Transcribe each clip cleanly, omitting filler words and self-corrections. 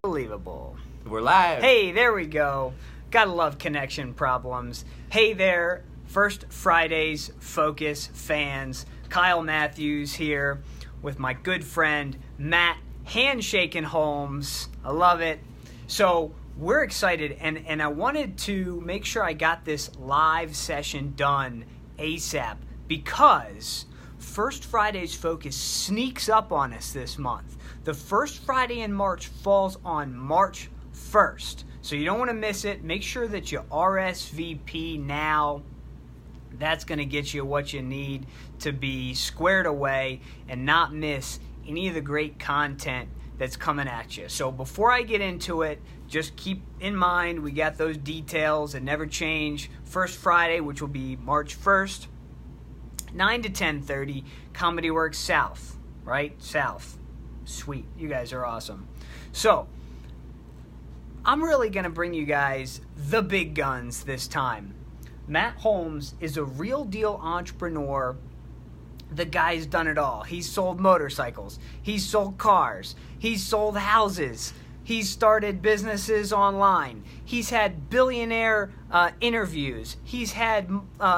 Unbelievable. We're live. Hey, there we go. Gotta love connection problems. Hey there, First Fridays Focus fans. Kyle Matthews here with my good friend Matt Handshaking Holmes. I love it. So we're excited, and I wanted to make sure I got this live session done ASAP because First Fridays Focus sneaks up on us this month. The first Friday in March falls on March 1st. So you don't want to miss it. Make sure that you RSVP now. That's going to get you what you need to be squared away and not miss any of the great content that's coming at you. So before I get into it, just keep in mind we got those details that never change. First Friday, which will be March 1st, 9 to 10:30, Comedy Works South, right? South. Sweet. You guys are awesome. So, I'm really going to bring you guys the big guns this time. Matt Holmes is a real deal entrepreneur. The guy's done it all. He's sold motorcycles. He's sold cars. He's sold houses. He's started businesses online. He's had billionaire interviews. He's had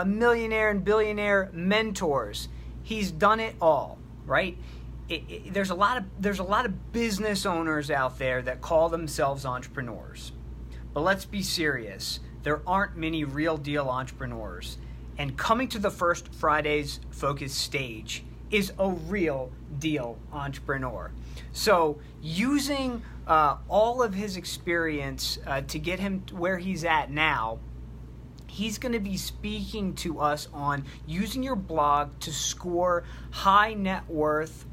millionaire and billionaire mentors. He's done it all, right? There's a lot of business owners out there that call themselves entrepreneurs. But let's be serious. There aren't many real deal entrepreneurs. And coming to the First Fridays Focus stage is a real deal entrepreneur. So using all of his experience to get him where he's at now, he's going to be speaking to us on using your blog to score high net worth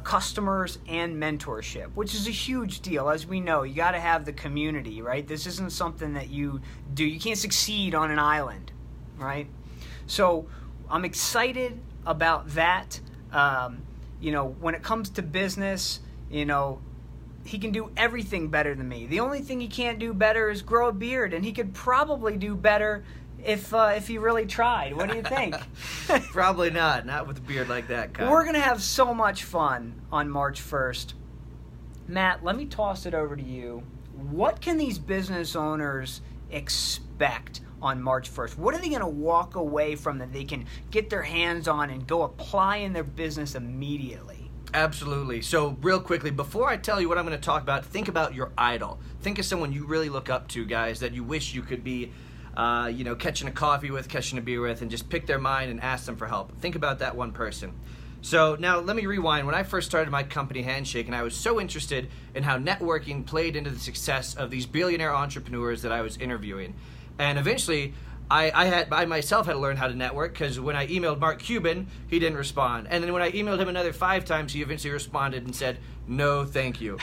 customers and mentorship, which is a huge deal. As we know, you got to have the community, right? This isn't something that you do. You can't succeed on an island, right? So I'm excited about that. When it comes to business, he can do everything better than me. The only thing he can't do better is grow a beard, and he could probably do better if he really tried. What do you think? Probably not with a beard like that, Kyle. We're going to have so much fun on March 1st. Matt, let me toss it over to you. What can these business owners expect on March 1st? What are they going to walk away from that they can get their hands on and go apply in their business immediately? Absolutely. So real quickly, before I tell you what I'm going to talk about, think about your idol. Think of someone you really look up to, guys, that you wish you could be catching a coffee with, catching a beer with, and just pick their mind and ask them for help. Think about that one person. So now let me rewind. When I first started my company, Handshake, and I was so interested in how networking played into the success of these billionaire entrepreneurs that I was interviewing. And eventually, I myself had to learn how to network, because when I emailed Mark Cuban, he didn't respond. And then when I emailed him another 5 times, he eventually responded and said, "No, thank you."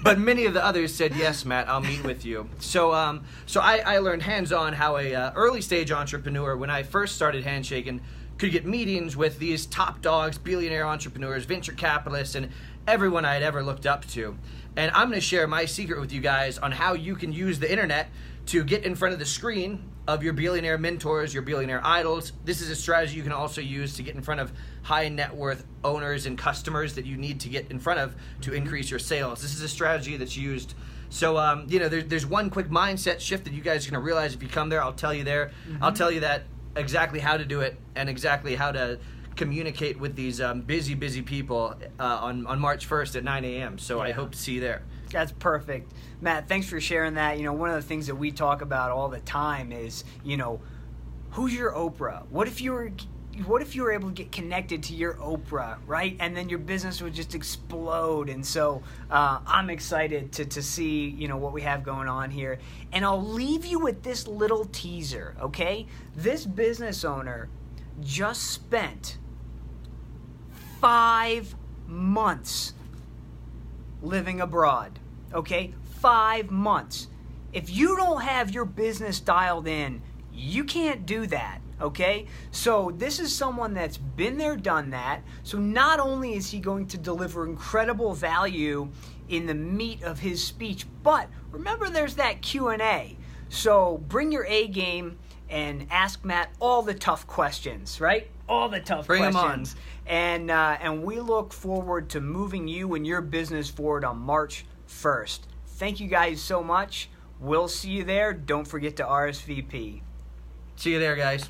But many of the others said, "Yes, Matt, I'll meet with you." So I learned hands-on how a early-stage entrepreneur, when I first started Handshaking, could get meetings with these top dogs, billionaire entrepreneurs, venture capitalists, and everyone I had ever looked up to. And I'm going to share my secret with you guys on how you can use the internet to get in front of the screen of your billionaire mentors, your billionaire idols. This is a strategy you can also use to get in front of high net worth owners and customers that you need to get in front of to increase your sales. This is a strategy that's used. So, there's one quick mindset shift that you guys are going to realize if you come there. I'll tell you there. Mm-hmm. I'll tell you that exactly how to do it and exactly how to communicate with these busy people on March 1st at 9 a.m. So yeah. I hope to see you there. That's perfect. Matt, thanks for sharing that. One of the things that we talk about all the time is, who's your Oprah? What if you were able to get connected to your Oprah, right? And then your business would just explode. And so I'm excited to see, what we have going on here. And I'll leave you with this little teaser, okay? This business owner just spent 5 months living abroad, okay? 5 months. If you don't have your business dialed in, you can't do that, okay? So this is someone that's been there, done that. So not only is he going to deliver incredible value in the meat of his speech, but remember there's that Q&A. So bring your A game and ask Matt all the tough questions, right? All the tough questions. Bring them on. And we look forward to moving you and your business forward on March first. Thank you guys so much. We'll see you there. Don't forget to RSVP. See you there, guys.